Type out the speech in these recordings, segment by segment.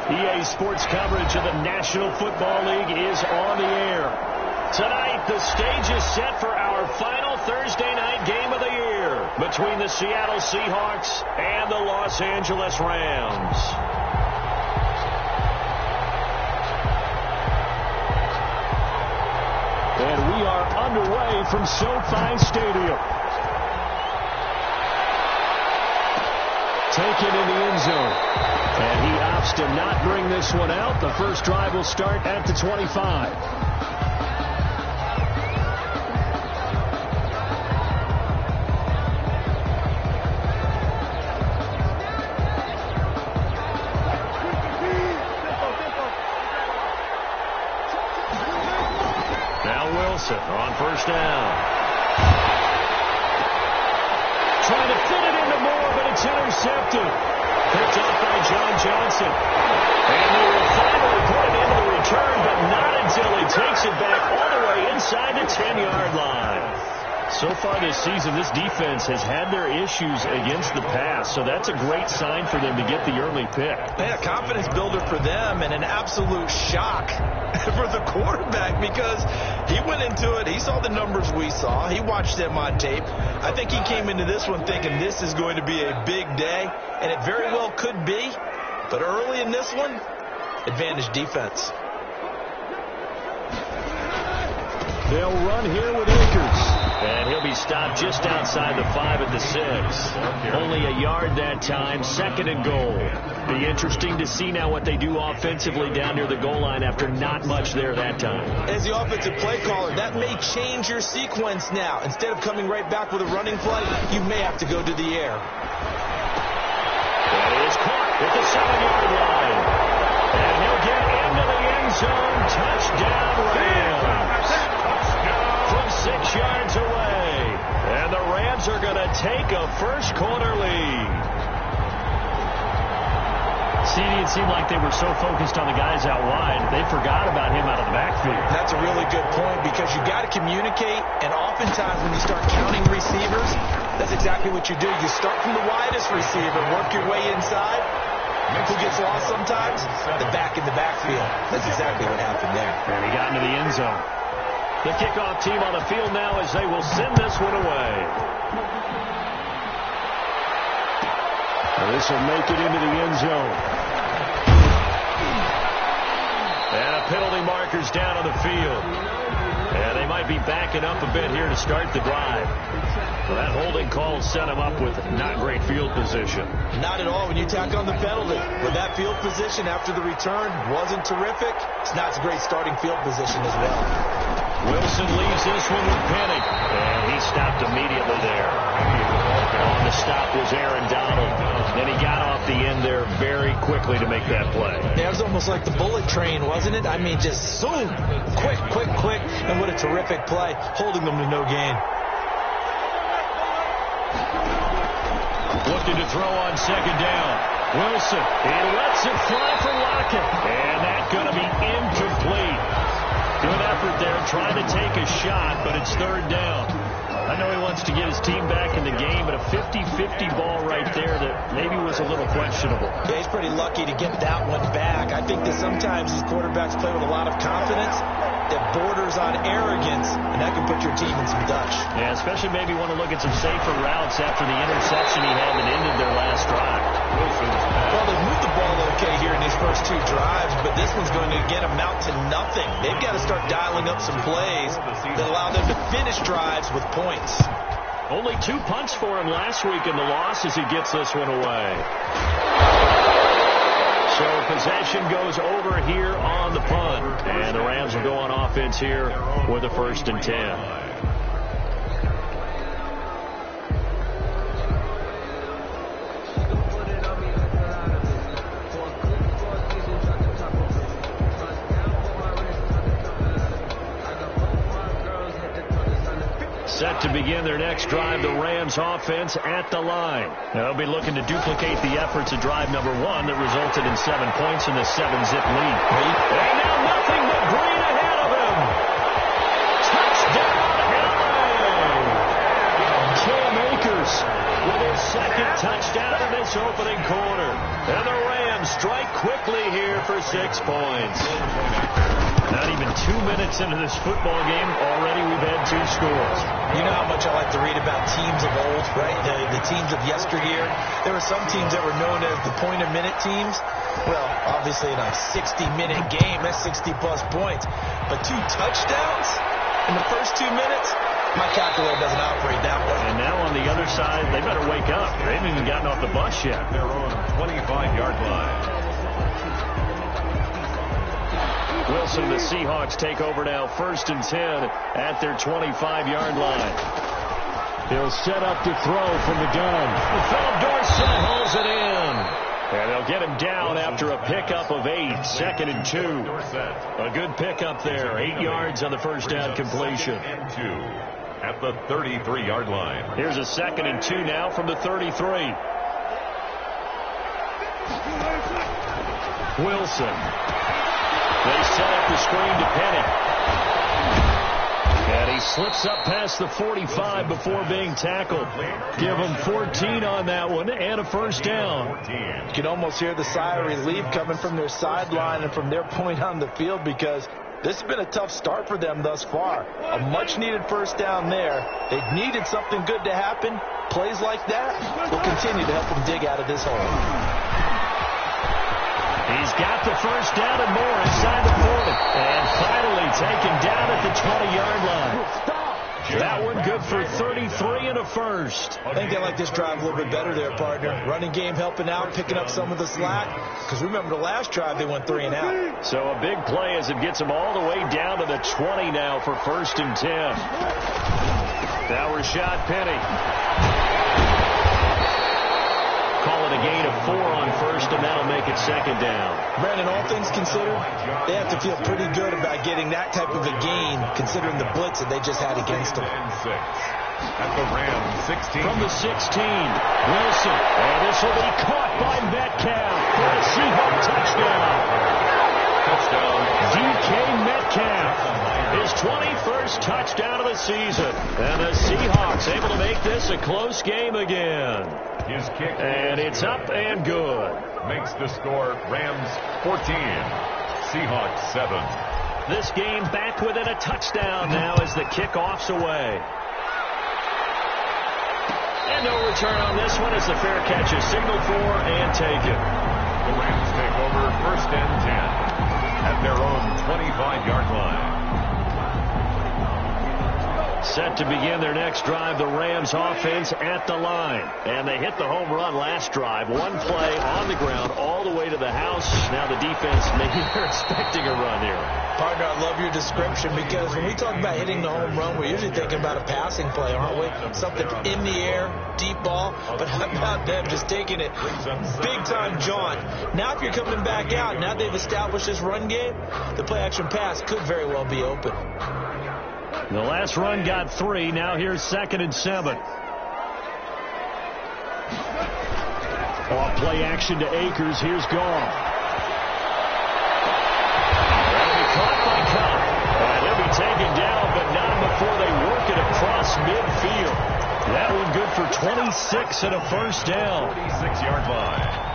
EA Sports coverage of the National Football League is on the air. Tonight, the stage is set for our final Thursday night game of the year between the Seattle Seahawks and the Los Angeles Rams. And we are underway from SoFi Stadium. Taken in the end zone. And he opts to not bring this one out. The first drive will start at the 25. Now Wilson on first down. Trying to fit it into Moore, but it's intercepted. Picked up by John Johnson. And they will finally put it into the return, but not until he takes it back all the way inside the 10-yard line. So far this season, this defense has had their issues against the pass, so that's a great sign for them to get the early pick. Yeah, confidence builder for them and an absolute shock for the quarterback because he went into it. He saw the numbers we saw. He watched them on tape. I think he came into this one thinking this is going to be a big day, and it very well could be. But early in this one, advantage defense. They'll run here with Akers. And he'll be stopped just outside the 5 at the 6. Only a yard that time, second and goal. Be interesting to see now what they do offensively down near the goal line after not much there that time. As the offensive play caller, that may change your sequence now. Instead of coming right back with a running play, you may have to go to the air. That is caught at the 7-yard line. And he'll get into the end zone. Touchdown, Rams. From 6 yards away. And the Rams are going to take a first quarter lead. CD, it seemed like they were so focused on the guys out wide, they forgot about him out of the backfield. That's a really good point because you got to communicate, and oftentimes when you start counting receivers, that's exactly what you do. You start from the widest receiver, work your way inside. Who gets lost sometimes? The back in the backfield. That's exactly what happened there. And he got into the end zone. The kickoff team on the field now as they will send this one away. This will make it into the end zone. And a penalty marker's down on the field. And they might be backing up a bit here to start the drive. Well, that holding call set him up with not great field position. Not at all when you tack on the penalty. But that field position after the return wasn't terrific. It's not a great starting field position as well. Wilson leaves this one with Penny. And he stopped immediately there. On the stop was Aaron Donald. Then he got off the end there very quickly to make that play. Yeah, it was almost like the bullet train, wasn't it? I mean, just zoom. Quick, quick, quick. And what a terrific play, holding them to no gain. Looking to throw on second down. Wilson, he lets it fly for Lockett. And that's going to be incomplete. Good effort there, trying to take a shot, but it's third down. I know he wants to get his team back in the game, but a 50-50 ball right there that maybe was a little questionable. Yeah, he's pretty lucky to get that one back. I think that sometimes these quarterbacks play with a lot of confidence that borders on arrogance, and that can put your team in some Dutch. Yeah, especially maybe want to look at some safer routes after the interception he had that ended their last drive. Well, they moved the ball okay here in these first 2 drives, but this one's going to, again, amount to nothing. They've got to start dialing up some plays that allow them to finish drives with points. Only 2 punts for him last week in the loss as he gets this one away. So possession goes over here on the punt. And the Rams will go on offense here with a 1st and 10. Set to begin their next drive, the Rams offense at the line. They'll be looking to duplicate the efforts of drive number 1 that resulted in 7 points in the 7-zip lead. And now nothing but green ahead of him. Touchdown, LA! Cam Akers with his 2nd touchdown in this opening quarter. And the Rams strike quickly here for 6 points. Not even 2 minutes into this football game, already we've had 2 scores. You know how much I like to read about teams of old, right? The teams of yesteryear. There were some teams that were known as the point-a-minute teams. Well, obviously in a 60-minute game, that's 60-plus points. But 2 touchdowns in the first 2 minutes? My calculator doesn't operate that way. And now on the other side, they better wake up. They haven't even gotten off the bus yet. They're on 25-yard line. Wilson, the Seahawks take over now, 1st and 10 at their 25-yard line. He'll set up to throw from the gun. Philip Dorsett holds it in. And they'll get him down after a pickup of 8, 2nd and 2. A good pickup there, 8 yards on the first down completion. At the 33-yard line. Here's a 2nd and 2 now from the 33. Wilson. They set up the screen to Penny. And he slips up past the 45 before being tackled. Give him 14 on that one and a first down. You can almost hear the sigh of relief coming from their sideline and from their point on the field, because this has been a tough start for them thus far. A much-needed first down there. They've needed something good to happen. Plays like that will continue to help them dig out of this hole. He's got the first down and more inside the 40. And finally taken down at the 20-yard line. That one good for 33 and a first. I think they like this drive a little bit better there, partner. Running game helping out, picking up some of the slack. Because remember, the last drive they went 3 and out. So a big play as it gets them all the way down to the 20 now for 1st and 10. Now Rashad Penny. Call it a gain of 4 on 1st, and that'll make it 2nd down. Brandon, all things considered, they have to feel pretty good about getting that type of a gain, considering the blitz that they just had against them. At the Rams, 16. From the 16, Wilson. And this will be caught by Metcalf for a Seahawk touchdown. DK Metcalf, his 21st touchdown of the season. And the Seahawks able to make this a close game again. His kick. And it's up and good. Makes the score Rams 14, Seahawks 7. This game back within a touchdown now as the kickoff's away. And no return on this one as the fair catch is signaled for and taken. The Rams take over 1st and 10 at their own 25-yard line. Set to begin their next drive, the Rams offense at the line. And they hit the home run last drive. One play on the ground all the way to the house. Now the defense, maybe they're expecting a run here. Partner, I love your description, because when we talk about hitting the home run, we're usually thinking about a passing play, aren't we? Something in the air, deep ball. But how about them just taking it big-time jaunt? Now if you're coming back out, now they've established this run game, the play-action pass could very well be open. The last run got 3. Now here's 2nd and 7. Off play action to Akers. Here's Goff. That'll be caught by Cup. And he'll be taken down, but not before they work it across midfield. That one good for 26 and a first down. 46-yard line.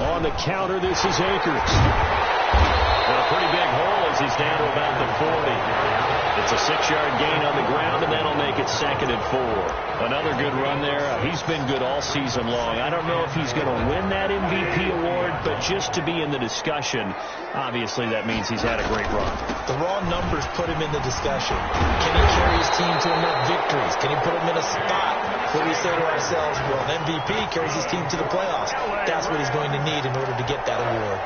On the counter, this is Akers. And a pretty big hole as he's down to about the 40. It's a 6-yard gain on the ground, and that'll make it 2nd and 4. Another good run there. He's been good all season long. I don't know if he's going to win that MVP award, but just to be in the discussion, obviously that means he's had a great run. The raw numbers put him in the discussion. Can he carry his team to enough victories? Can he put him in a spot where we say to ourselves, well, an MVP carries his team to the playoffs? That's what he's going to need in order to get that award.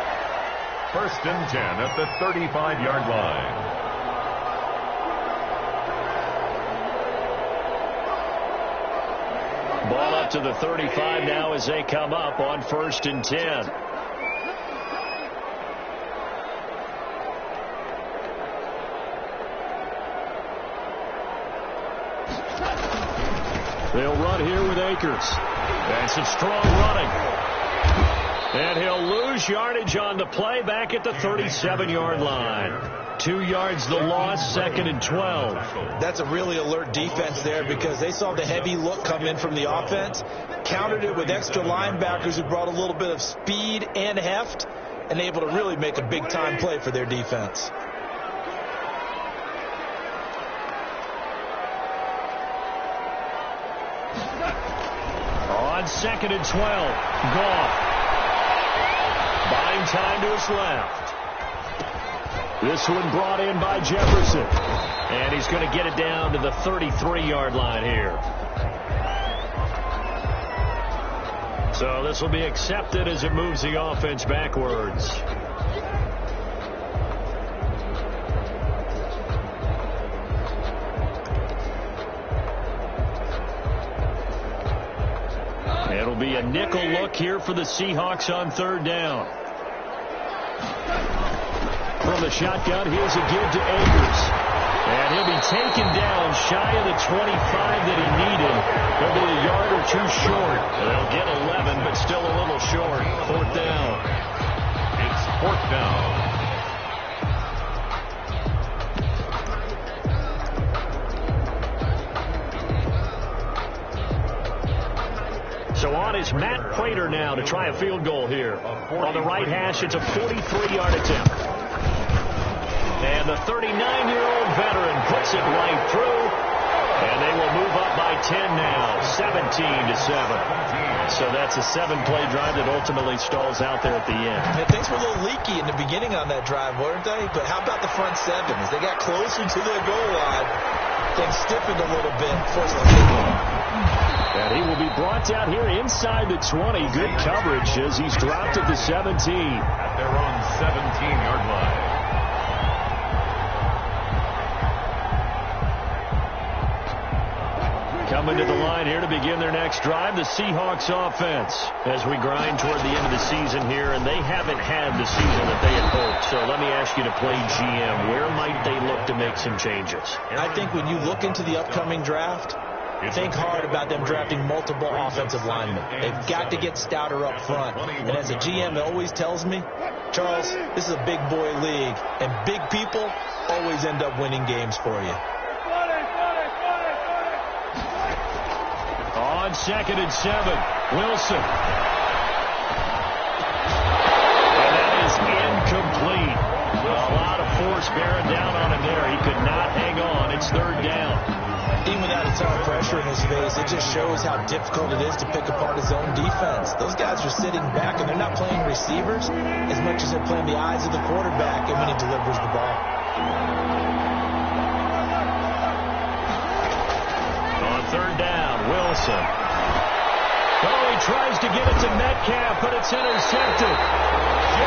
1st and 10 at the 35-yard line. Ball up to the 35 now as they come up on 1st and 10. They'll run here with Akers. And some strong running. And he'll lose yardage on the play back at the 37-yard line. 2 yards the loss, 2nd and 12. That's a really alert defense there because they saw the heavy look come in from the offense, countered it with extra linebackers who brought a little bit of speed and heft, and able to really make a big-time play for their defense. On 2nd and 12, Goff. Buying time to his left. This one brought in by Jefferson. And he's going to get it down to the 33-yard line here. So this will be accepted as it moves the offense backwards. It'll be a nickel look here for the Seahawks on 3rd down. From the shotgun, here's a give to Akers. And he'll be taken down shy of the 25 that he needed. He'll be a yard or 2 short. They'll get 11, but still a little short. 4th down. It's 4th down. So on is Matt Prater now to try a field goal here. On the right hash, it's a 43-yard attempt. And the 39-year-old veteran puts it right through. And they will move up by 10 now, 17-7. So that's a 7-play drive that ultimately stalls out there at the end. Yeah, things were a little leaky in the beginning on that drive, weren't they? But how about the front 7? As they got closer to the goal line, things stiffened a little bit, forced the kick off. And he will be brought down here inside the 20. Good coverage as he's dropped at the 17. At their own 17-yard line. Coming to the line here to begin their next drive, the Seahawks offense. As we grind toward the end of the season here, and they haven't had the season that they had hoped. So let me ask you to play GM. Where might they look to make some changes? I think when you look into the upcoming draft, think hard about them drafting multiple offensive linemen. They've got to get stouter up front. And as a GM, it always tells me, Charles, this is a big boy league, and big people always end up winning games for you. On 2nd and 7, Wilson. And that is incomplete. A lot of force bearing down on him there. He could not hang on. It's 3rd down. Even without a ton of pressure in his face, it just shows how difficult it is to pick apart his own defense. Those guys are sitting back, and they're not playing receivers as much as they're playing the eyes of the quarterback and when he delivers the ball. On 3rd down, Wilson. Oh, he tries to get it to Metcalf, but it's intercepted.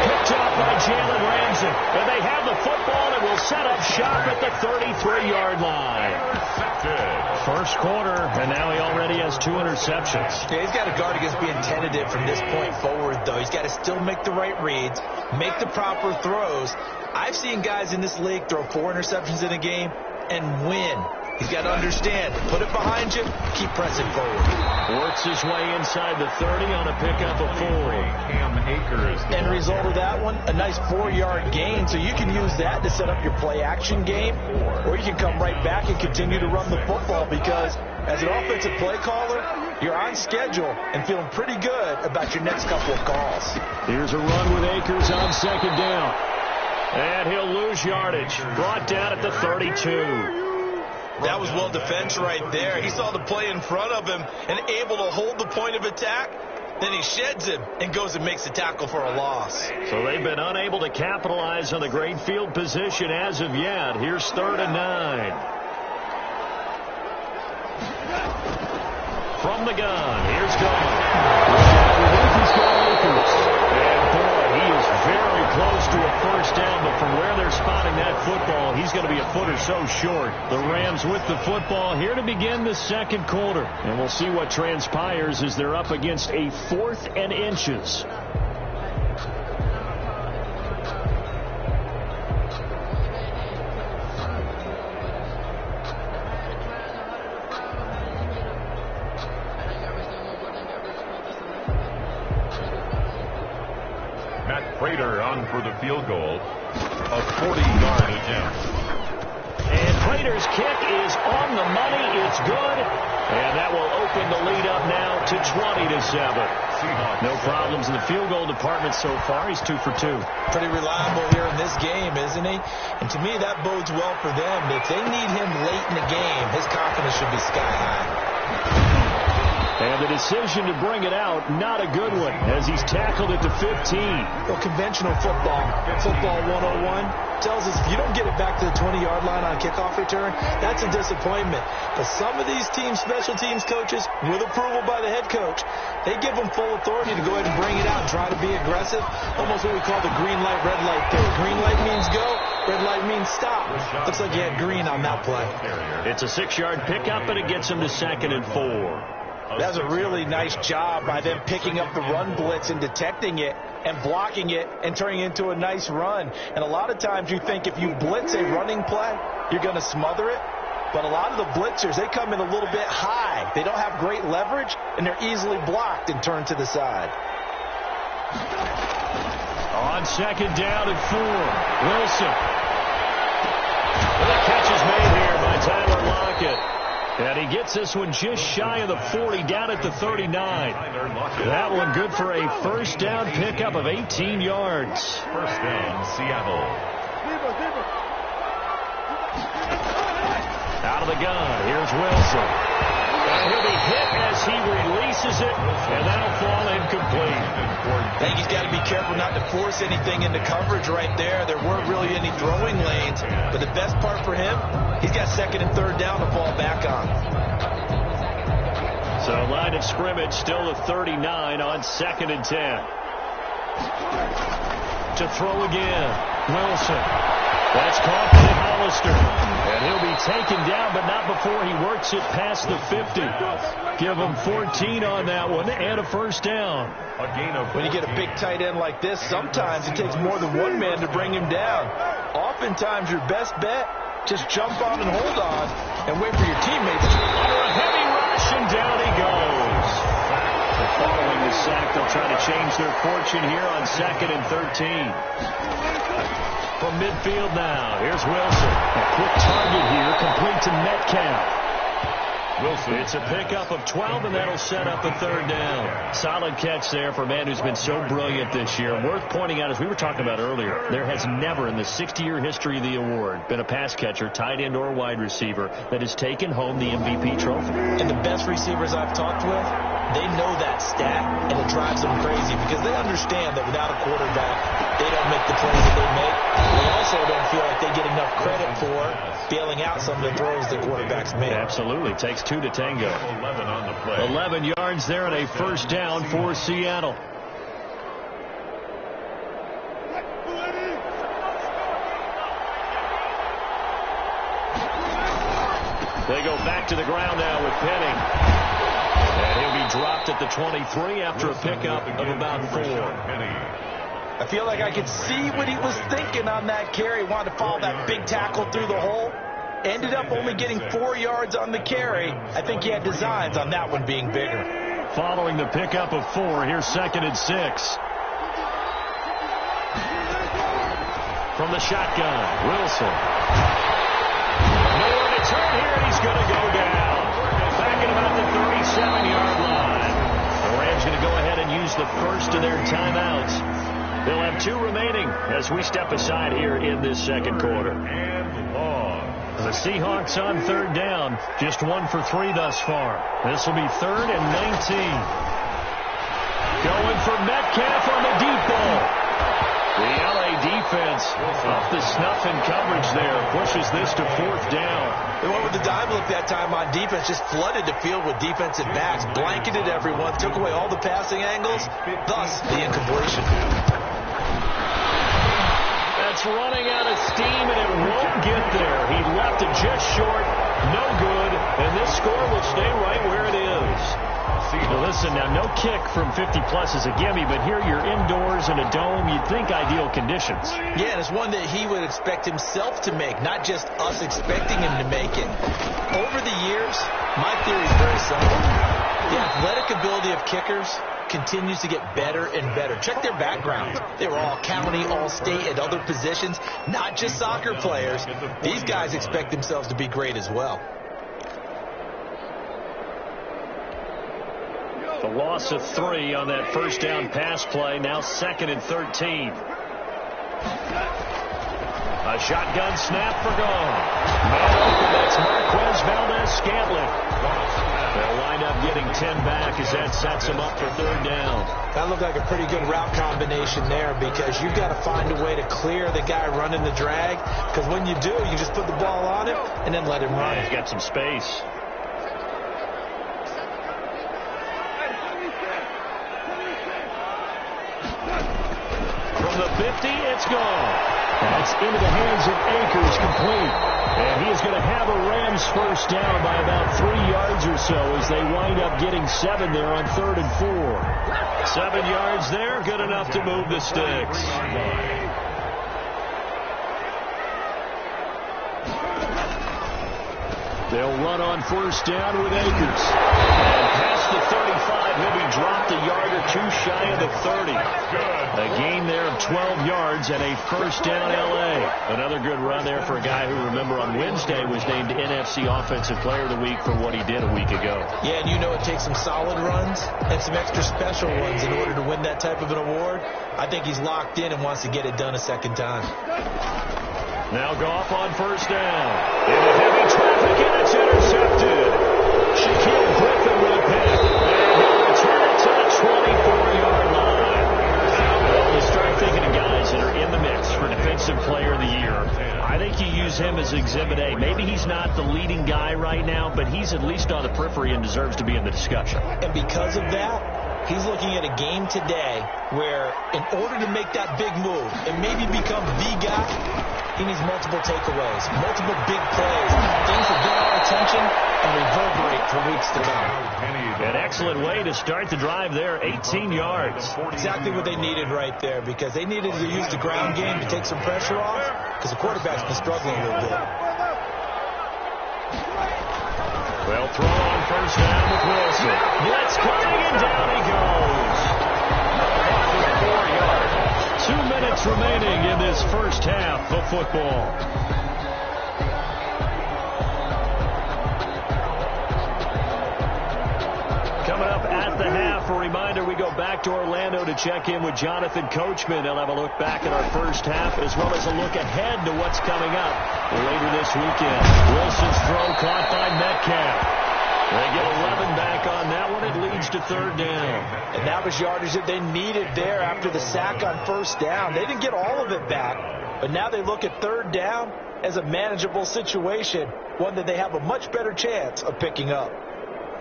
Picked off by Jalen Ramsey. And they have the football and will set up shop at the 33-yard line. First quarter, and now he already has 2 interceptions. Yeah, he's got to guard against being tentative from this point forward, though. He's got to still make the right reads, make the proper throws. I've seen guys in this league throw 4 interceptions in a game and win. He's got to understand, put it behind you, keep pressing forward. Works his way inside the 30 on a pickup of 4. Cam Akers. End result of that one, a nice 4-yard gain, so you can use that to set up your play-action game, or you can come right back and continue to run the football because as an offensive play caller, you're on schedule and feeling pretty good about your next couple of calls. Here's a run with Akers on 2nd down. And he'll lose yardage. Brought down at the 32. That was well defense right there. He saw the play in front of him and able to hold the point of attack. Then he sheds him and goes and makes a tackle for a loss. So they've been unable to capitalize on the great field position as of yet. Here's 3rd and 9. From the gun, here's Goff. He's got Akers. And boy, he is very close to a first down, but from where they're spotting that football, he's going to be a foot or so short. The Rams with the football here to begin the 2nd quarter. And we'll see what transpires as they're up against a 4th and inches. Matt Prater on for the field goal. a 40-yard attempt. And Prater's kick is on the money. It's good. And that will open the lead up now to 20-7. No problems in the field goal department so far. He's 2 for 2. Pretty reliable here in this game, isn't he? And to me, that bodes well for them. If they need him late in the game, his confidence should be sky high. And the decision to bring it out, not a good one, as he's tackled at the 15. Well, conventional football 101, tells us if you don't get it back to the 20-yard line on a kickoff return, that's a disappointment. But some of these teams, special teams coaches, with approval by the head coach, they give them full authority to go ahead and bring it out and try to be aggressive, almost what we call the green light, red light theory. Green light means go, red light means stop. Looks like you had green on that play. It's a 6-yard pickup, and it gets him to 2nd and 4. That's a really nice job by them picking up the run blitz and detecting it and blocking it and turning it into a nice run. And a lot of times you think if you blitz a running play, you're going to smother it. But a lot of the blitzers, they come in a little bit high. They don't have great leverage, and they're easily blocked and turned to the side. On 2nd down and 4, Wilson. The catch is made here by Tyler Lockett. And he gets this one just shy of the 40, down at the 39. That one good for a first down pickup of 18 yards. First down, Seattle. Out of the gun, here's Wilson. And he'll be hit as he releases it, and that'll fall incomplete. I think he's got to be careful not to force anything into coverage right there. There weren't really any throwing lanes, but the best part for him, he's got 2nd and 3rd down to fall back on. So line of scrimmage still the 39 on 2nd and 10. To throw again, Wilson. That's caught by Hollister. And he'll be taken down, but not before he works it past the 50. Give him 14 on that one and a first down. When you get a big tight end like this, sometimes it takes more than one man to bring him down. Oftentimes your best bet, just jump on and hold on and wait for your teammates to under a heavy rush, and down he goes. Following the sack, they'll try to change their fortune here on 2nd and 13. From midfield now, here's Wilson. A quick target here, complete to Metcalf. Wilson, it's a pickup of 12, and that'll set up a 3rd down. Solid catch there for a man who's been so brilliant this year. Worth pointing out, as we were talking about earlier, there has never in the 60-year history of the award been a pass catcher, tight end, or wide receiver that has taken home the MVP trophy. And the best receivers I've talked with, they know that stat, and it drives them crazy because they understand that without a quarterback, they don't make the plays that they make. They also don't feel like they get enough credit for bailing out some of the throws that quarterbacks make. Absolutely. Takes 2 to tango. 11 on the play. 11 yards there and a first down for Seattle. They go back to the ground now with Penning. And he'll be dropped at the 23 after a pickup of about 4. I feel like I could see what he was thinking on that carry. Wanted to follow that big tackle through the hole. Ended up only getting 4 yards on the carry. I think he had designs on that one being bigger. Following the pickup of 4, here's 2nd and 6. From the shotgun, Wilson. Nowhere to turn here, and he's going to go down. Back at about the 37-yard line. The Rams going to go ahead and use the first of their timeouts. They'll have 2 remaining as we step aside here in this second quarter. And long. The Seahawks on 3rd down, just 1 for 3 thus far. This will be 3rd and 19. Going for Metcalf on the deep ball. The LA defense off the snuff in coverage there, pushes this to 4th down. They went with the dime look that time on defense, just flooded the field with defensive backs, blanketed everyone, took away all the passing angles, thus the incompletion. That's running out of steam, and it won't get there. He left it just short, no good, and this score will stay right where it is. Well, listen, now, no kick from 50-plus is a gimme, but here you're indoors in a dome. You'd think ideal conditions. Yeah, and it's one that he would expect himself to make, not just us expecting him to make it. Over the years, my theory is very simple. The athletic ability of kickers continues to get better and better. Check their backgrounds. They were all county, all state, at other positions, not just soccer players. These guys expect themselves to be great as well. The loss of 3 on that first down pass play. Now 2nd and 13. A shotgun snap for Goff. Man open, that's Marquez Valdes-Scantling. They'll wind up getting 10 back as that sets them up for 3rd down. That looked like a pretty good route combination there, because you've got to find a way to clear the guy running the drag, because when you do, you just put the ball on him and then let him run. Yeah, he's got some space. From the 50, it's gone. That's into the hands of Akers, complete. And he is going to have a Rams first down by about 3 yards or so as they wind up getting 7 there on 3rd and 4. 7 yards there, good enough to move the sticks. They'll run on first down with Akers. And past the 35, he'll be dropped a yard or 2 shy of the 30. A gain there of 12 yards and a first down L.A. Another good run there for a guy who, remember, on Wednesday was named NFC Offensive Player of the Week for what he did a week ago. Yeah, and you know it takes some solid runs and some extra special ones in order to win that type of an award. I think he's locked in and wants to get it done a second time. Now Goff on first down. Into heavy traffic, and it's intercepted. Shaquille Griffin with a pick. And he'll return it to the 24-yard line. Well, you start thinking of guys that are in the mix for Defensive Player of the Year. I think you use him as Exhibit A. Maybe he's not the leading guy right now, but he's at least on the periphery and deserves to be in the discussion. And because of that, he's looking at a game today where, in order to make that big move and maybe become the guy, he needs multiple takeaways, multiple big plays, things that get our attention and reverberate for weeks to come. An excellent way to start the drive there, 18 yards. Exactly what they needed right there, because they needed to use the ground game to take some pressure off, because the quarterback's been struggling a little bit. Well, throw on first down with Wilson. Blitz coming, and down he goes. For 4 yards. 2 minutes remaining in this first half of football. Coming up at the half, a reminder, we go back to Orlando to check in with Jonathan Coachman. They'll have a look back at our first half as well as a look ahead to what's coming up later this weekend. Wilson's throw caught by Metcalf. They get 11 back on that one. It leads to 3rd down. And that was yardage that they needed there after the sack on first down. They didn't get all of it back, but now they look at 3rd down as a manageable situation, one that they have a much better chance of picking up.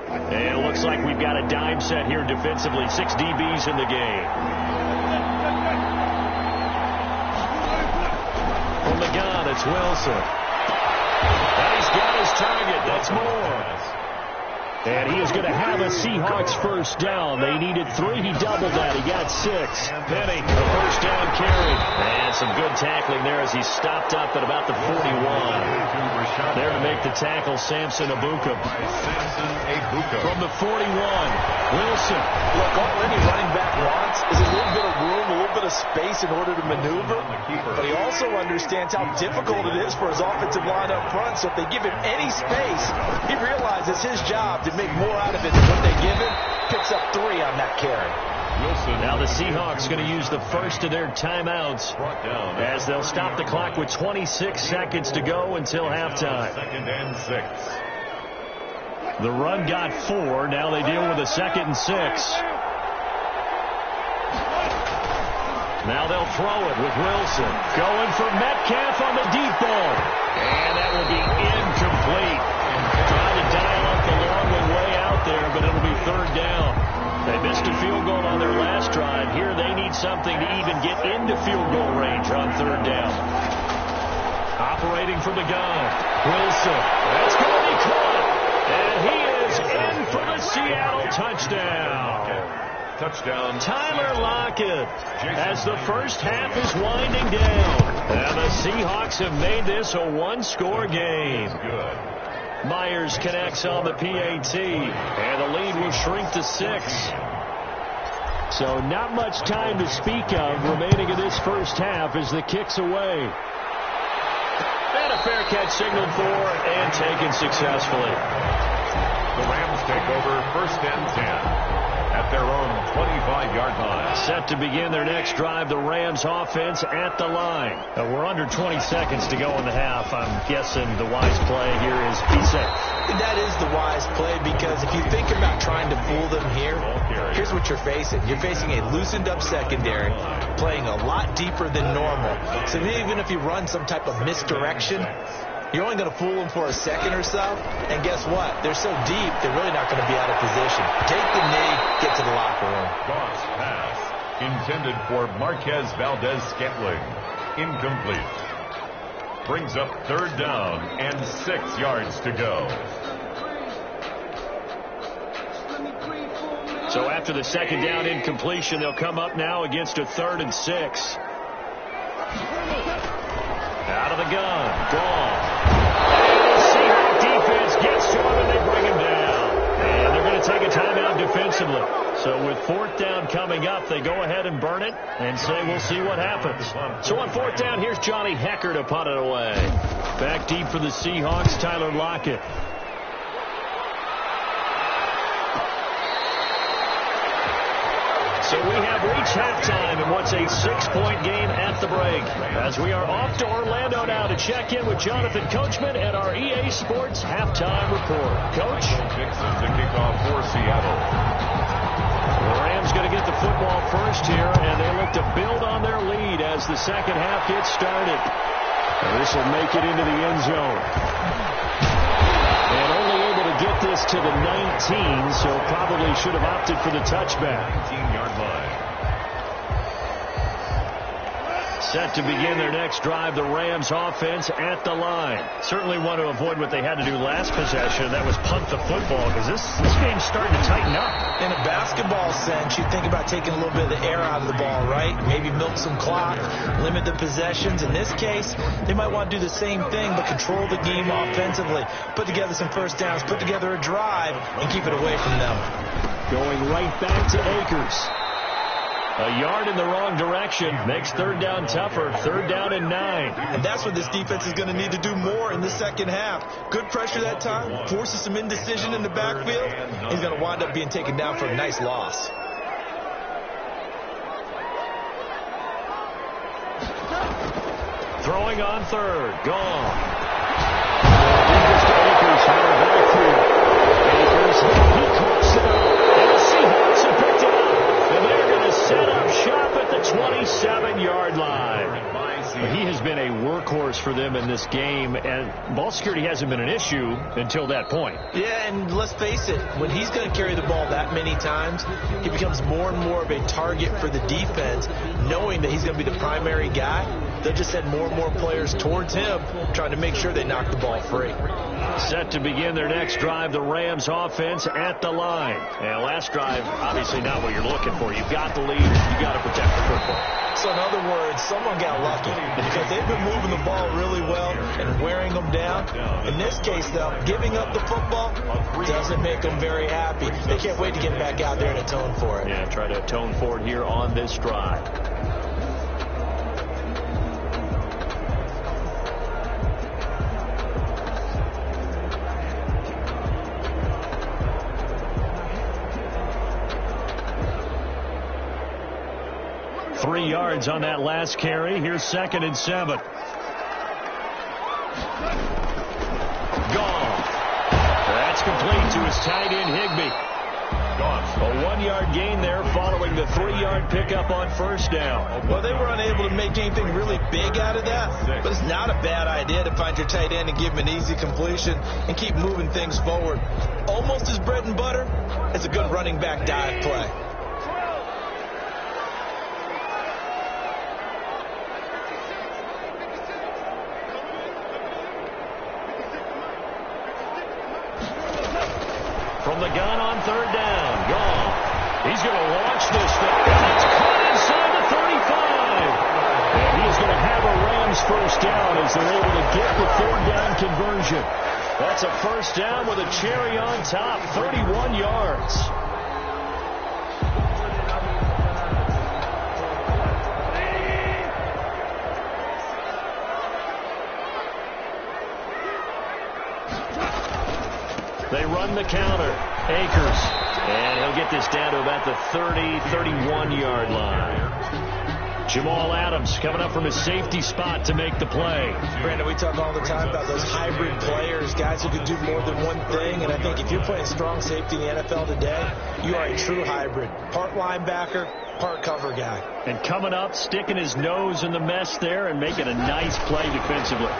And it looks like we've got a dime set here defensively. 6 DBs in the game. From the gun, it's Wilson. And he's got his target. That's Moore. And he is going to have a Seahawks first down. They needed 3. He doubled that. He got 6. Penny, a first down carry. And some good tackling there as he stopped up at about the 41. There to make the tackle, Samson Abuka. From the 41, Wilson. Look, all any running back wants is a little bit of room, a little bit of space in order to maneuver. But he also understands how difficult it is for his offensive line up front. So if they give him any space, he realizes his job to make more out of it than what they give him. Picks up 3 on that carry. Now the Seahawks going to use the first of their timeouts as they'll stop the clock with 26 seconds to go until halftime. 2nd and 6. The run got 4. Now they deal with a 2nd and 6. Now they'll throw it with Wilson. Going for Metcalf on the deep ball. And that will be incomplete. Trying to dial up the long one way out there, but it'll be 3rd down. They missed a field goal on their last drive. Here they need something to even get into field goal range on 3rd down. Operating from the gun, Wilson. That's going to be caught. And he is in for the Seattle touchdown. Touchdown. Tyler Lockett as the first half is winding down. And the Seahawks have made this a 1-score game. Good. Myers connects on the PAT, and the lead will shrink to 6. So not much time to speak of remaining in this first half as the kick's away. And a fair catch signaled for and taken successfully. The Rams take over first and 10 at their own 25-yard line. Set to begin their next drive, the Rams offense at the line. We're under 20 seconds to go in the half. I'm guessing the wise play here is be safe. That is the wise play, because if you think about trying to fool them here, here's what you're facing. You're facing a loosened up secondary, playing a lot deeper than normal. So even if you run some type of misdirection, you're only going to fool them for a second or so. And guess what? They're so deep, they're really not going to be out of position. Take the knee, get to the locker room. Goss pass intended for Marquez Valdez-Scantling. Incomplete. Brings up third down and 6 yards to go. So after the second down incompletion, they'll come up now against a 3rd and 6. Out of the gun. Gone. And the Seahawks defense gets to him and they bring him down. And they're going to take a timeout defensively. So with 4th down coming up, they go ahead and burn it and say we'll see what happens. So on 4th down, here's Johnny Hekker to punt it away. Back deep for the Seahawks, Tyler Lockett. So we have reached halftime in what's a 6-point game at the break. As we are off to Orlando now to check in with Jonathan Coachman at our EA Sports Halftime Report. Coach? Dixon to kick off for Seattle. The Rams going to get the football first here, and they look to build on their lead as the second half gets started. And this will make it into the end zone. And only able to get this to the 19, so probably should have opted for the touchback. 19-yard line. Set to begin their next drive, the Rams offense at the line. Certainly want to avoid what they had to do last possession. That was punt the football, because this game's starting to tighten up. In a basketball sense, you think about taking a little bit of the air out of the ball, right? Maybe milk some clock, limit the possessions. In this case, they might want to do the same thing, but control the game offensively. Put together some first downs, put together a drive, and keep it away from them. Going right back to Akers. A yard in the wrong direction makes 3rd down tougher. 3rd down and 9. And that's what this defense is going to need to do more in the second half. Good pressure that time, forces some indecision in the backfield. He's going to wind up being taken down for a nice loss. Throwing on 3rd. Gone. Akers to Akers from the backfield. Akers, he clips it up. And the Seahawks have picked it up. And they're going to set up shop at the 27-yard line. He has been a workhorse for them in this game, and ball security hasn't been an issue until that point. Yeah, and let's face it, when he's going to carry the ball that many times, he becomes more and more of a target for the defense, knowing that he's going to be the primary guy. They'll just send more and more players towards him, trying to make sure they knock the ball free. Set to begin their next drive, the Rams offense at the line. And last drive, obviously not what you're looking for. You've got the lead, you've got to protect the football. So in other words, someone got lucky because they've been moving the ball really well and wearing them down. In this case, though, giving up the football doesn't make them very happy. They can't wait to get back out there and atone for it. Yeah, try to atone for it here on this drive. Three yards on that last carry. Here's 2nd and 7. Gone. That's complete to his tight end, Higbee. Gone. A 1-yard gain there following the 3-yard pickup on 1st down. Well, they were unable to make anything really big out of that, but it's not a bad idea to find your tight end and give him an easy completion and keep moving things forward. Almost his bread and butter. It's a good running back dive play. From the gun on 3rd down. Gone. He's going to launch this thing. And it's caught inside the 35. And he is going to have a Rams first down as they're able to get the 3rd down conversion. That's a first down with a cherry on top. 31 yards. They run the counter. Akers. And he'll get this down to about the 30, 31-yard line. Jamal Adams coming up from his safety spot to make the play. Brandon, we talk all the time about those hybrid players, guys who can do more than one thing. And I think if you're playing strong safety in the NFL today, you are a true hybrid. Part linebacker, part cover guy. And coming up, sticking his nose in the mess there and making a nice play defensively.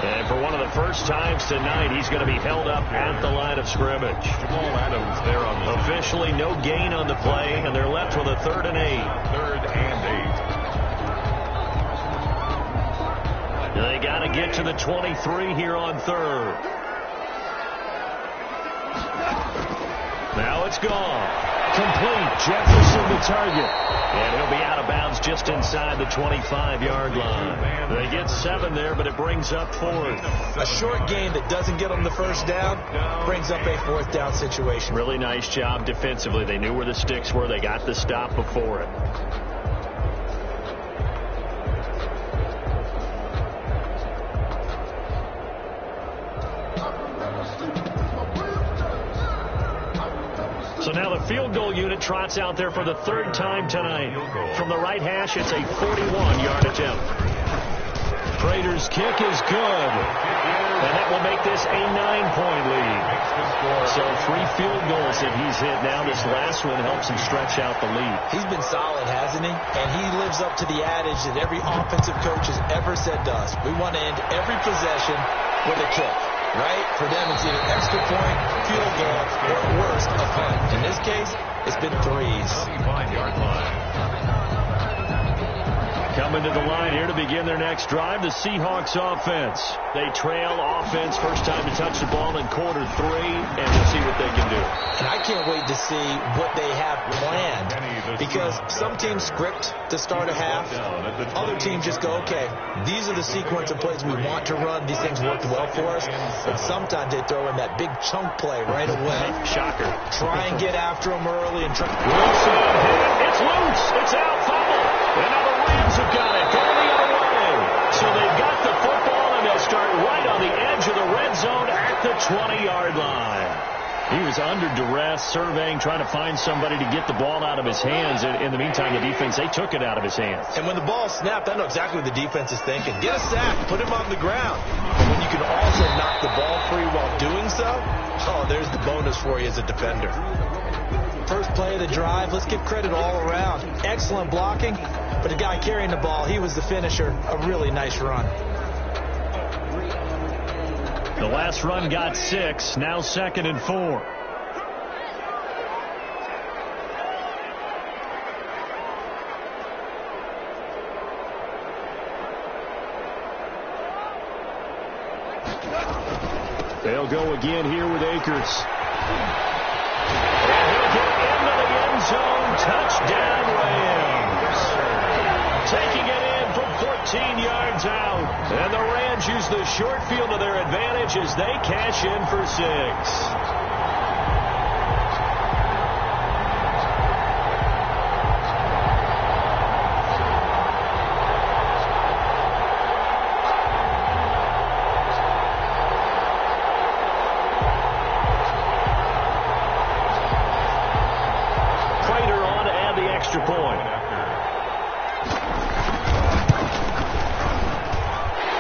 And for one of the first times tonight, he's going to be held up at the line of scrimmage. Jamal Adams there on the officially no gain on the play, and they're left with a 3rd and 8. 3rd and 8. They got to get to the 23 here on 3rd. Now it's gone. Complete. Jefferson the target. And he'll be out of bounds just inside the 25-yard line. They get 7 there, but it brings up 4th. A short gain that doesn't get them the first down brings up a 4th down situation. Really nice job defensively. They knew where the sticks were. They got the stop before it. So now the field goal unit trots out there for the 3rd time tonight. From the right hash, it's a 41-yard attempt. Prater's kick is good. And that will make this a 9-point lead. So 3 field goals that he's hit now. This last one helps him stretch out the lead. He's been solid, hasn't he? And he lives up to the adage that every offensive coach has ever said to us. We want to end every possession with a kick. Right? For them, it's either extra point, field goal, or at worst, a punt. In this case, it's been 3s. 35-yard line. Coming to the line here to begin their next drive, the Seahawks offense. They trail offense, first time to touch the ball in quarter 3, and we'll see what they can do. And I can't wait to see what they have planned, because some teams script to start a half. Other teams just go, okay, these are the sequence of plays we want to run. These things worked well for us. But sometimes they throw in that big chunk play right away. Shocker. Try and get after them early and try. It's loose. It's out. Fumble. And now the Rams have got it. Going the other way. So they've got the football, and they'll start right on the edge of the red zone at the 20-yard line. He was under duress, surveying, trying to find somebody to get the ball out of his hands. In the meantime, the defense, they took it out of his hands. And when the ball snapped, I know exactly what the defense is thinking. Get a sack. Put him on the ground. And when you can also knock the ball free while doing so, oh, there's the bonus for you as a defender. First play of the drive, let's give credit all around. Excellent blocking, but the guy carrying the ball, he was the finisher. A really nice run. The last run got 6, now 2nd and 4. They'll go again here with Akers. And he'll get into the end zone. Touchdown, Rams. Taking it in from 14 yards out. And the Rams use the short field to their advantage as they cash in for 6. Extra point.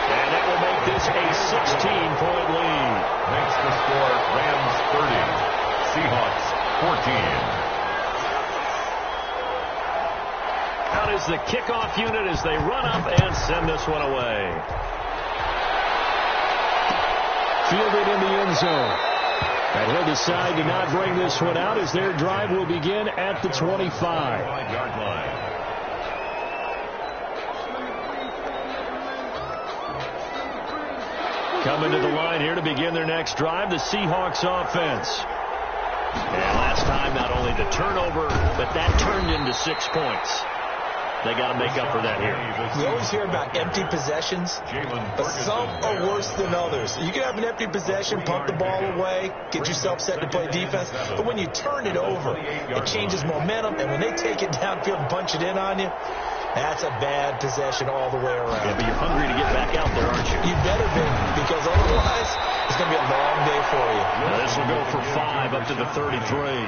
And that will make this a 16-point lead. Makes the score Rams 30, Seahawks 14. Out is the kickoff unit as they run up and send this one away. Fielded in the end zone. And he'll decide to not bring this one out as their drive will begin at the 25-yard line. Coming to the line here to begin their next drive, the Seahawks offense. And last time, not only the turnover, but that turned into 6 points. They got to make up for that here. We always hear about empty possessions, but some are worse than others. You can have an empty possession, pump the ball away, get yourself set to play defense, but when you turn it over, it changes momentum, and when they take it downfield and punch it in on you, that's a bad possession all the way around. Yeah, but you're hungry to get back out there, aren't you? You better be, because otherwise, it's going to be a long day for you. This will go for 5 up to the 33.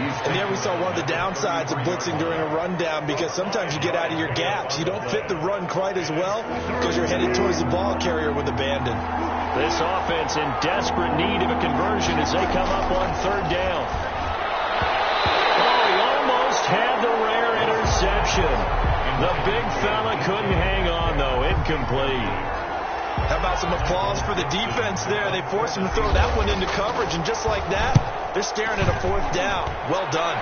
And there we saw one of the downsides of blitzing during a rundown, because sometimes you get out of your gaps. You don't fit the run quite as well because you're headed towards the ball carrier with abandon. This offense in desperate need of a conversion as they come up on 3rd down. Oh, he almost had the rare interception. The big fella couldn't hang on, though. Incomplete. How about some applause for the defense there? They forced him to throw that one into coverage, and just like that, they're staring at a 4th down. Well done.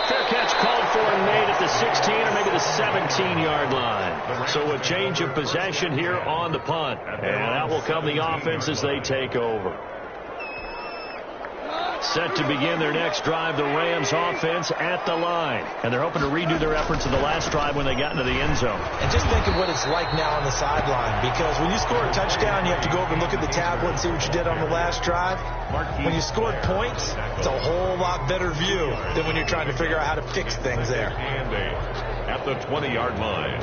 Fair catch called for and made at the 16 or maybe the 17-yard line. So a change of possession here on the punt. And out will come the offense as they take over. Set to begin their next drive, the Rams offense at the line. And they're hoping to redo their efforts in the last drive when they got into the end zone. And just think of what it's like now on the sideline, because when you score a touchdown, you have to go over and look at the tablet and see what you did on the last drive. When you scored points, it's a whole lot better view than when you're trying to figure out how to fix things there. And at the 20-yard line.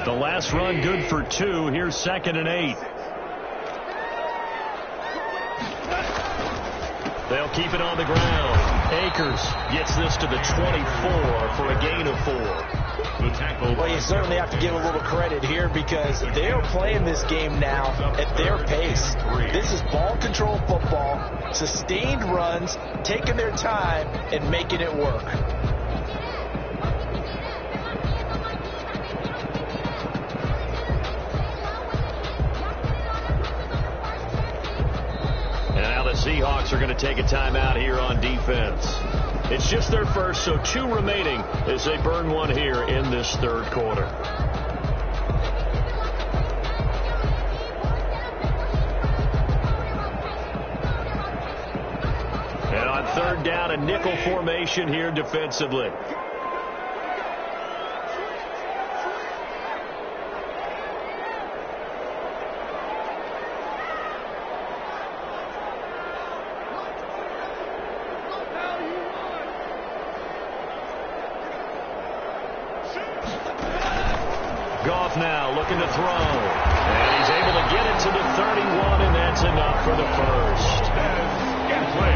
The last run good for 2. Here's 2nd and 8. They'll keep it on the ground. Akers gets this to the 24 for a gain of 4. The tackle. Well, you certainly have to give a little credit here, because they are playing this game now at their pace. This is ball control football, sustained runs, taking their time, and making it work. Seahawks are going to take a timeout here on defense. It's just their first, so 2 remaining as they burn one here in this 3rd quarter. And on 3rd down, a nickel formation here defensively. Goff now looking to throw. And he's able to get it to the 31, and that's enough for the first.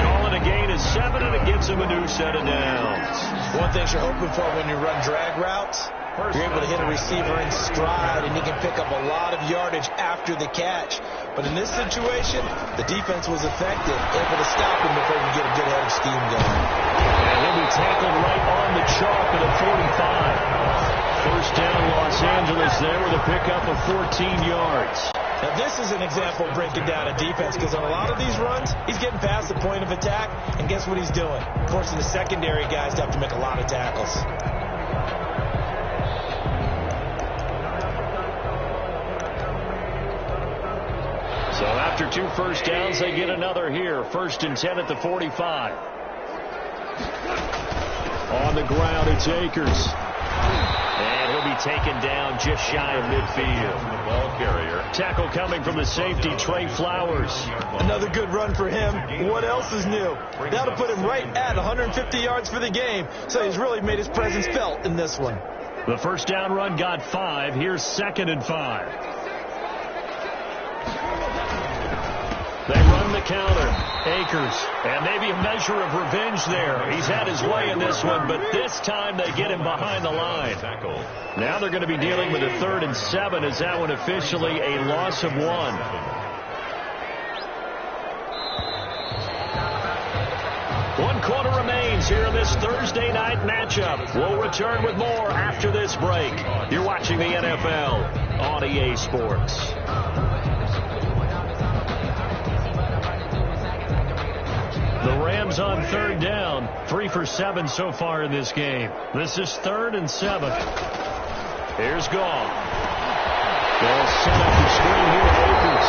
Calling a gain of 7, and it gets him a new set of downs. One thing you're hoping for when you run drag routes, you're able to hit a receiver in stride, and he can pick up a lot of yardage after the catch. But in this situation, the defense was effective, able to stop him before he could get a good head of steam going. And he'll be tackled right on the chalk at a 45. First down, Los Angeles there with a pickup of 14 yards. Now, this is an example of breaking down a defense, because on a lot of these runs, he's getting past the point of attack, and guess what he's doing? Forcing the secondary guys to have to make a lot of tackles. So after 2 first downs, they get another here. 1st and 10 at the 45. On the ground, it's Akers. And he'll be taken down just shy of midfield. The ball carrier. Tackle coming from the safety, Trey Flowers. Another good run for him. What else is new? That'll put him right at 150 yards for the game. So he's really made his presence felt in this one. The first down run got 5. Here's 2nd and 5. They run the counter. Akers. And maybe a measure of revenge there. He's had his way in this one, but this time they get him behind the line. Now they're going to be dealing with a 3rd and 7. Is that one officially a loss of 1? 1 quarter remains here in this Thursday night matchup. We'll return with more after this break. You're watching the NFL on EA Sports. The Rams on 3rd down, 3 for 7 so far in this game. This is 3rd and 7. Here's Goff. They'll set up the screen here, Akers.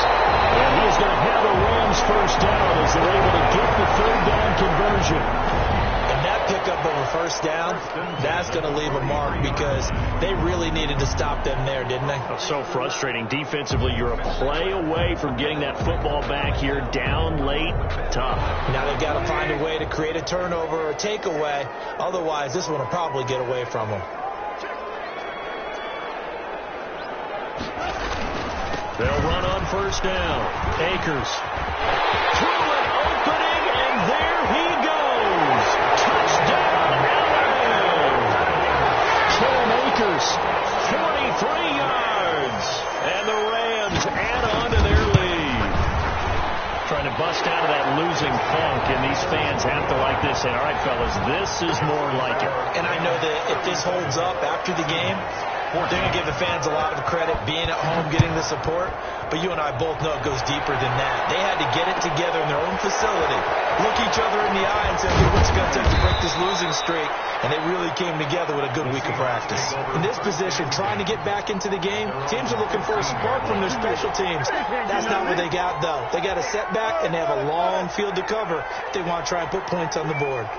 And he's going to have a Rams first down as they're able to get the 3rd down conversion. And that pickup of a first down, that's going to leave a mark because they really needed to stop them there, didn't they? So frustrating. Defensively, you're a play away from getting that football back here. Down late, tough. Now they've got to find a way to create a turnover or a takeaway. Otherwise, this one will probably get away from them. They'll run on first down. Akers through an opening, and there he goes. Touchdown, LA. Cam Akers, 43 yards. And the Rams add on to their lead. Trying to bust out of that losing funk, and these fans have to like this. Say, all right, fellas, this is more like it. And I know that if this holds up after the game, they're going to give the fans a lot of credit being at home, getting the support. But you and I both know it goes deeper than that. They had to get it together in their own facility, look each other in the eye and say, hey, what's it going to take to break this losing streak? And they really came together with a good week of practice. In this position, trying to get back into the game, teams are looking for a spark from their special teams. That's not what they got, though. They got a setback, and they have a long field to cover if they want to try and put points on the board.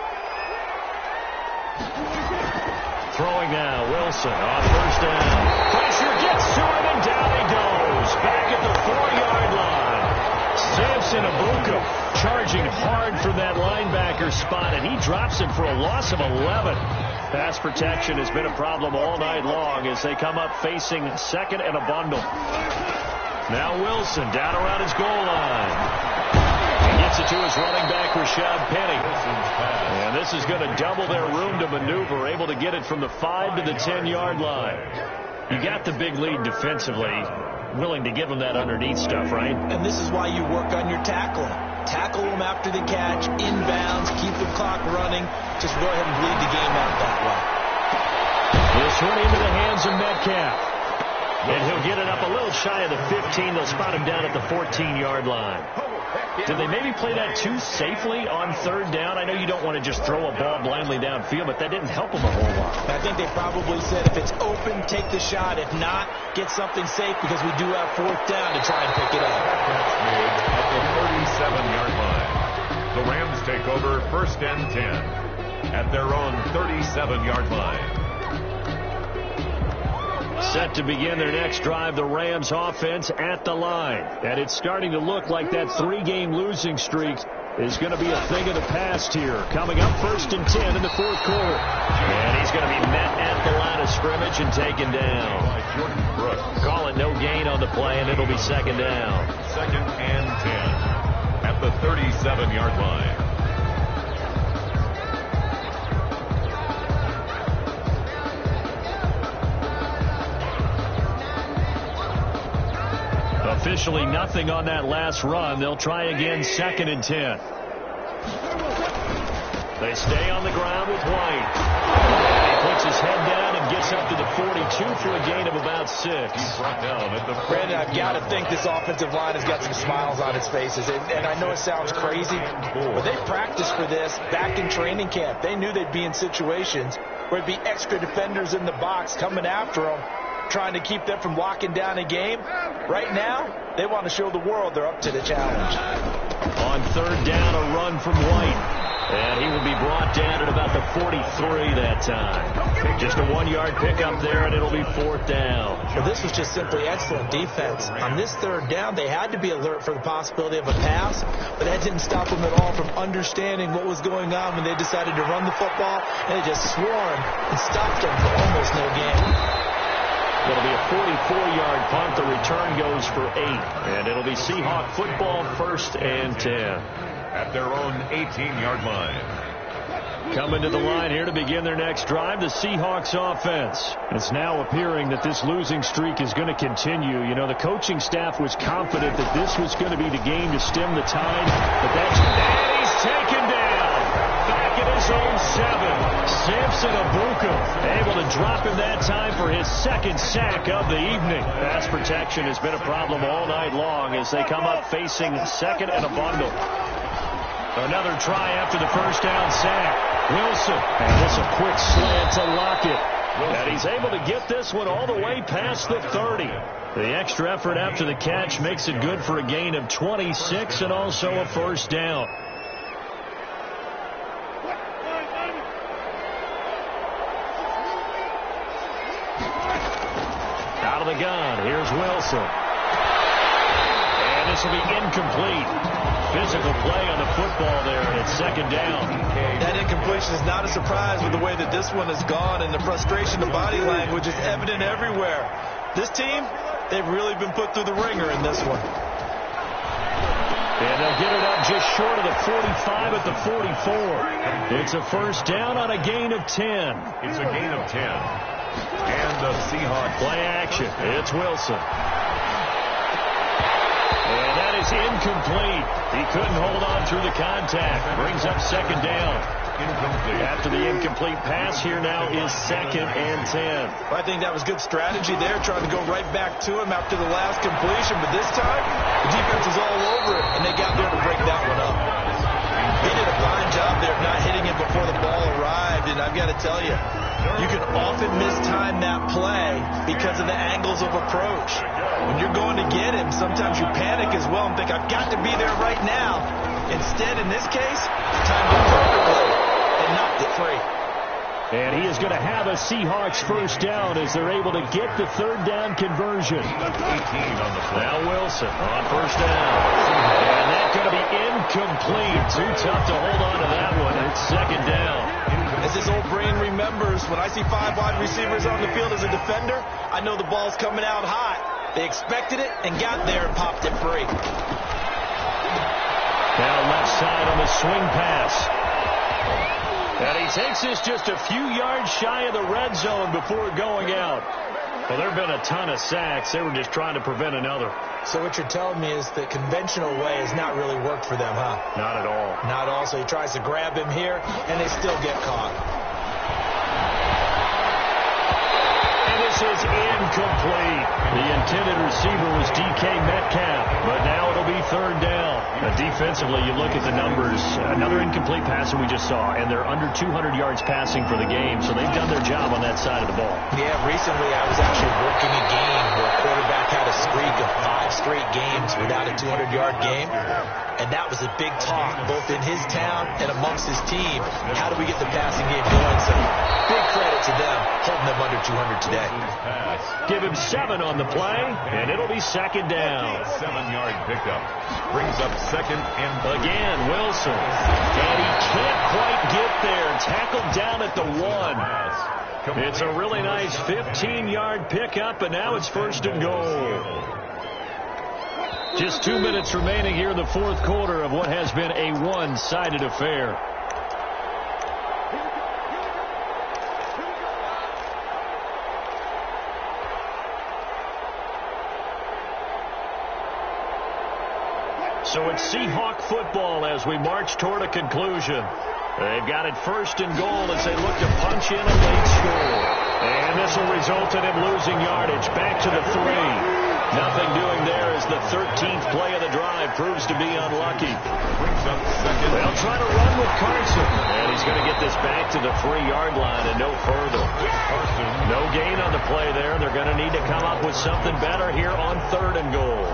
Throwing now, Wilson on first down. Pressure gets to him, and down he goes. Back at the 4-yard line. Samson Abuka charging hard for that linebacker spot, and he drops him for a loss of 11. Pass protection has been a problem all night long as they come up facing second and a bundle. Now Wilson down around his goal line. Gets it to his running back, Rashad Penny. And this is going to double their room to maneuver, able to get it from the 5 to the 10-yard line. You got the big lead defensively, willing to give them that underneath stuff, right? And this is why you work on your tackling. Tackle them after the catch, inbounds, keep the clock running. Just go ahead and bleed the game out that way. This one into the hands of Metcalf. And he'll get it up a little shy of the 15. They'll spot him down at the 14-yard line. Did they maybe play that too safely on third down? I know you don't want to just throw a ball blindly downfield, but that didn't help them a whole lot. I think they probably said if it's open, take the shot. If not, get something safe because we do have fourth down to try and pick it up. That's made at the 37-yard line. The Rams take over first and 10 at their own 37-yard line. Set to begin their next drive, the Rams offense at the line. And it's starting to look like that 3-game losing streak is going to be a thing of the past here. Coming up first and 10 in the fourth quarter. And he's going to be met at the line of scrimmage and taken down. Call it no gain on the play, and it'll be second down. Second and 10 at the 37-yard line. Officially nothing on that last run. They'll try again second and 10. They stay on the ground with White. He puts his head down and gets up to the 42 for a gain of about 6. Brandon, I've got to think this offensive line has got some smiles on its faces. And I know it sounds crazy, but they practiced for this back in training camp. They knew they'd be in situations where there'd be extra defenders in the box coming after them, trying to keep them from locking down a game. Right now, they want to show the world they're up to the challenge. On third down, a run from White. And he will be brought down at about the 43 that time. Just a 1-yard pickup there, and it'll be fourth down. Well, this was just simply excellent defense. On this third down, they had to be alert for the possibility of a pass, but that didn't stop them at all from understanding what was going on when they decided to run the football, and they just swarmed and stopped them for almost no gain. It'll be a 44-yard punt. The return goes for 8. And it'll be Seahawk football, first and 10. At their own 18-yard line. Coming to the line here to begin their next drive, the Seahawks offense. It's now appearing that this losing streak is going to continue. You know, the coaching staff was confident that this was going to be the game to stem the tide. But that's... And he's taken down. Back at his own 7. Samson Abuka able to drop him that time for his second sack of the evening. Pass protection has been a problem all night long as they come up facing second and a bundle. Another try after the first down sack. Wilson. And this a quick slant to Lockett. And he's able to get this one all the way past the 30. The extra effort after the catch makes it good for a gain of 26 and also a first down. the gun. Here's Wilson. And this will be incomplete. Physical play on the football there, and it's second down. That incompletion is not a surprise with the way that this one has gone, and the frustration, the body language is evident everywhere. This team, they've really been put through the ringer in this one. And they'll get it up just short of the 45 at the 44. It's a first down on a gain of 10. It's a gain of 10. And the Seahawks play action. It's Wilson. And that is incomplete. He couldn't hold on through the contact. Brings up second down. Incomplete. After the incomplete pass, here now is second and 10. I think that was good strategy there, trying to go right back to him after the last completion. But this time, the defense was all over it, and they got there to break that one up. They did a fine job there of not hitting it before the ball arrived. And I've got to tell you, you can often mistime that play because of the angles of approach. When you're going to get him, sometimes you panic as well and think, I've got to be there right now. Instead, in this case, time to perfectly and knocked it free. And he is going to have a Seahawks first down as they're able to get the third down conversion. 18 on the play. Now Wilson on first down. And that's going to be incomplete. Too tough to hold on to that one. It's second down. As this old brain remembers, when I see 5 wide receivers on the field as a defender, I know the ball's coming out hot. They expected it and got there and popped it free. Now left side on the swing pass. And he takes this just a few yards shy of the red zone before going out. Well, there have been a ton of sacks. They were just trying to prevent another. So what you're telling me is the conventional way has not really worked for them, huh? Not at all. Not at all. So he tries to grab him here, and they still get caught. And this is incomplete. The intended receiver was DK Metcalf, but now it'll be third down. Defensively, you look at the numbers. Another incomplete pass that we just saw, and they're under 200 yards passing for the game, so they've done their job on that side of the ball. Yeah, recently I was actually working a game where a quarterback had a streak of 5 straight games without a 200-yard game, and that was a big talk, both in his town and amongst his team. How do we get the passing game going? So big credit to them, holding them under 200 today. Give him 7 on the play, and it'll be second down. 7-yard pickup. Brings up second and again, Wilson. And he can't quite get there. Tackled down at the 1. It's a really nice 15-yard pickup, and now it's first and goal. Just 2 minutes remaining here in the fourth quarter of what has been a one-sided affair. So it's Seahawk football as we march toward a conclusion. They've got it first and goal as they look to punch in a late score. And this will result in him losing yardage. Back to the 3. Nothing doing there as the 13th play of the drive proves to be unlucky. They'll try to run with Carson. And he's going to get this back to the 3-yard line and no further. No gain on the play there. They're going to need to come up with something better here on third and goal.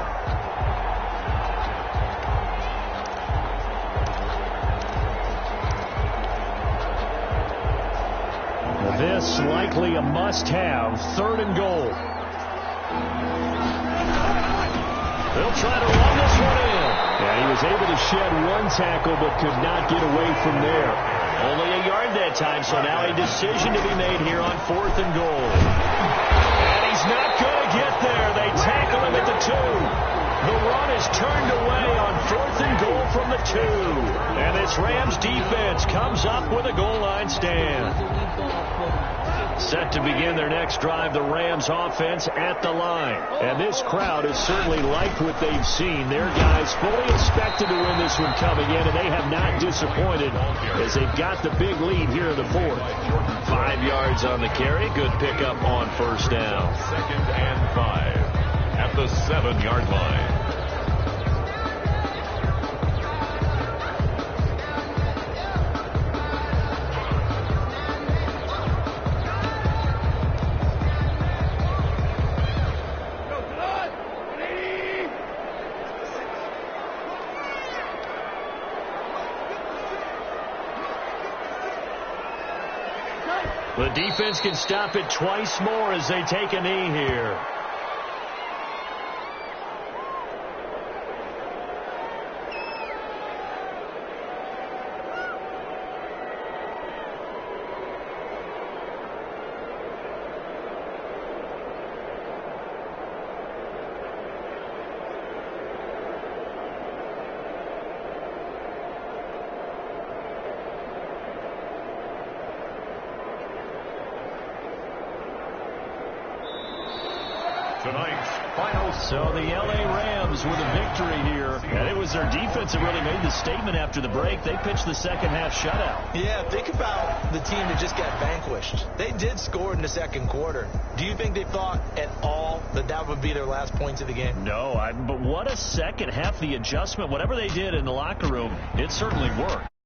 This likely a must-have, third and goal. They'll try to run this one in. And he was able to shed one tackle but could not get away from there. Only a yard that time, so now a decision to be made here on fourth and goal. And he's not going to get there. They tackle him at the 2. The run is turned away on fourth and goal from the 2. And this Rams defense comes up with a goal line stand. Set to begin their next drive, the Rams offense at the line. And this crowd has certainly liked what they've seen. Their guys fully expected to win this one coming in, and they have not disappointed as they've got the big lead here in the fourth. 5 yards on the carry. Good pickup on first down. Second and 5 at the 7-yard line. The defense can stop it twice more as they take a knee here. tonight's final So the L.A. Rams with a victory here. And it was their defense that really made the statement after the break. They pitched the second half shutout. Yeah, think about the team that just got vanquished. They did score in the second quarter. Do you think they thought at all that that would be their last points of the game? No, but what a second half. The adjustment, whatever they did in the locker room, it certainly worked.